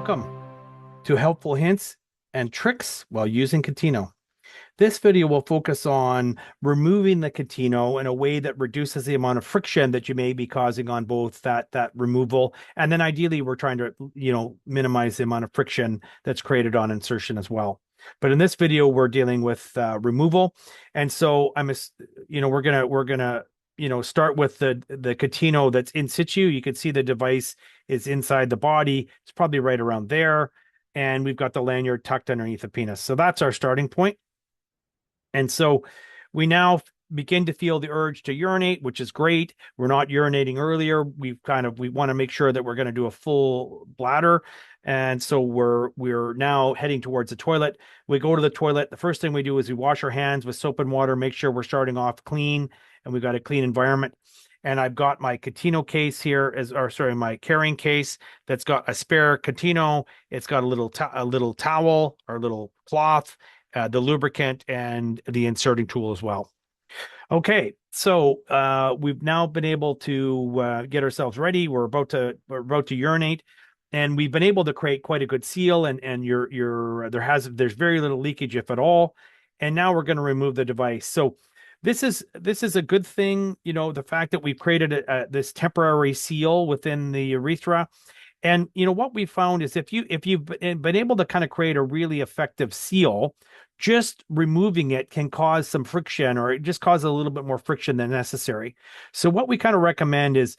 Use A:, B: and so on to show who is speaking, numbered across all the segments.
A: Welcome to Helpful Hints and Tricks while using Contino. This video will focus on removing the Contino in a way that reduces the amount of friction that you may be causing on both that removal, and then ideally we're trying to minimize the amount of friction that's created on insertion as well. But in this video we're dealing with removal, and so we're gonna start with the Contino that's in situ. You can see the device is inside the body. It's probably right around there. And we've got the lanyard tucked underneath the penis. So that's our starting point. And so we now begin to feel the urge to urinate, which is great. We're not urinating earlier. We want to make sure that we're going to do a full bladder. And so we're now heading towards the toilet. We go to the toilet. The first thing we do is we wash our hands with soap and water, make sure we're starting off clean and we've got a clean environment. And I've got my Contino case here, my carrying case that's got a spare Contino. It's got a little towel or a little cloth, the lubricant, and the inserting tool as well. Okay, so we've now been able to get ourselves ready. We're about to urinate, and we've been able to create quite a good seal. And there's very little leakage, if at all. And now we're going to remove the device. So this is a good thing, the fact that we've created this temporary seal within the urethra. And what we found is if you've been able to kind of create a really effective seal, just removing it can cause some friction, or it just causes a little bit more friction than necessary. So what we kind of recommend is,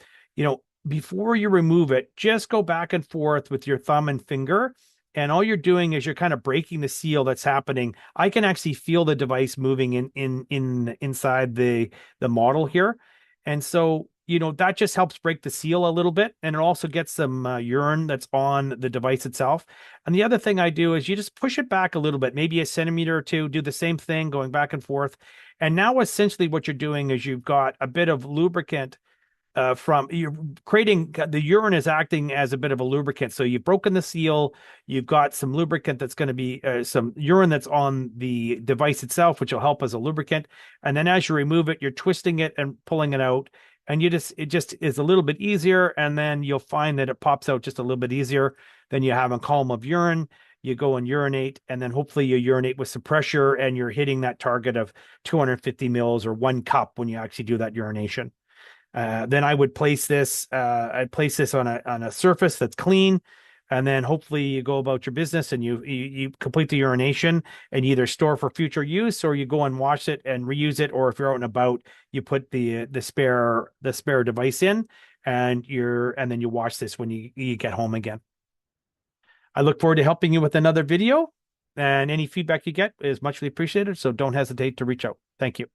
A: before you remove it, just go back and forth with your thumb and finger. And all you're doing is you're kind of breaking the seal that's happening. I can actually feel the device moving inside the model here. And so, that just helps break the seal a little bit. And it also gets some urine that's on the device itself. And the other thing I do is you just push it back a little bit, maybe a centimeter or two, do the same thing, going back and forth. And now essentially what you're doing is you've got a bit of lubricant you're creating, the urine is acting as a bit of a lubricant. So you've broken the seal, you've got some lubricant that's going to be some urine that's on the device itself, which will help as a lubricant. And then as you remove it, you're twisting it and pulling it out. And it just is a little bit easier. And then you'll find that it pops out just a little bit easier. Then you have a column of urine. You go and urinate, and then hopefully you urinate with some pressure, and you're hitting that target of 250 mils or 1 cup when you actually do that urination. Then I would place this. I'd place this on a surface that's clean, and then hopefully you go about your business and you complete the urination, and you either store for future use, or you go and wash it and reuse it, or if you're out and about, you put the spare device in, and then you wash this when you get home again. I look forward to helping you with another video, and any feedback you get is muchly appreciated. So don't hesitate to reach out. Thank you.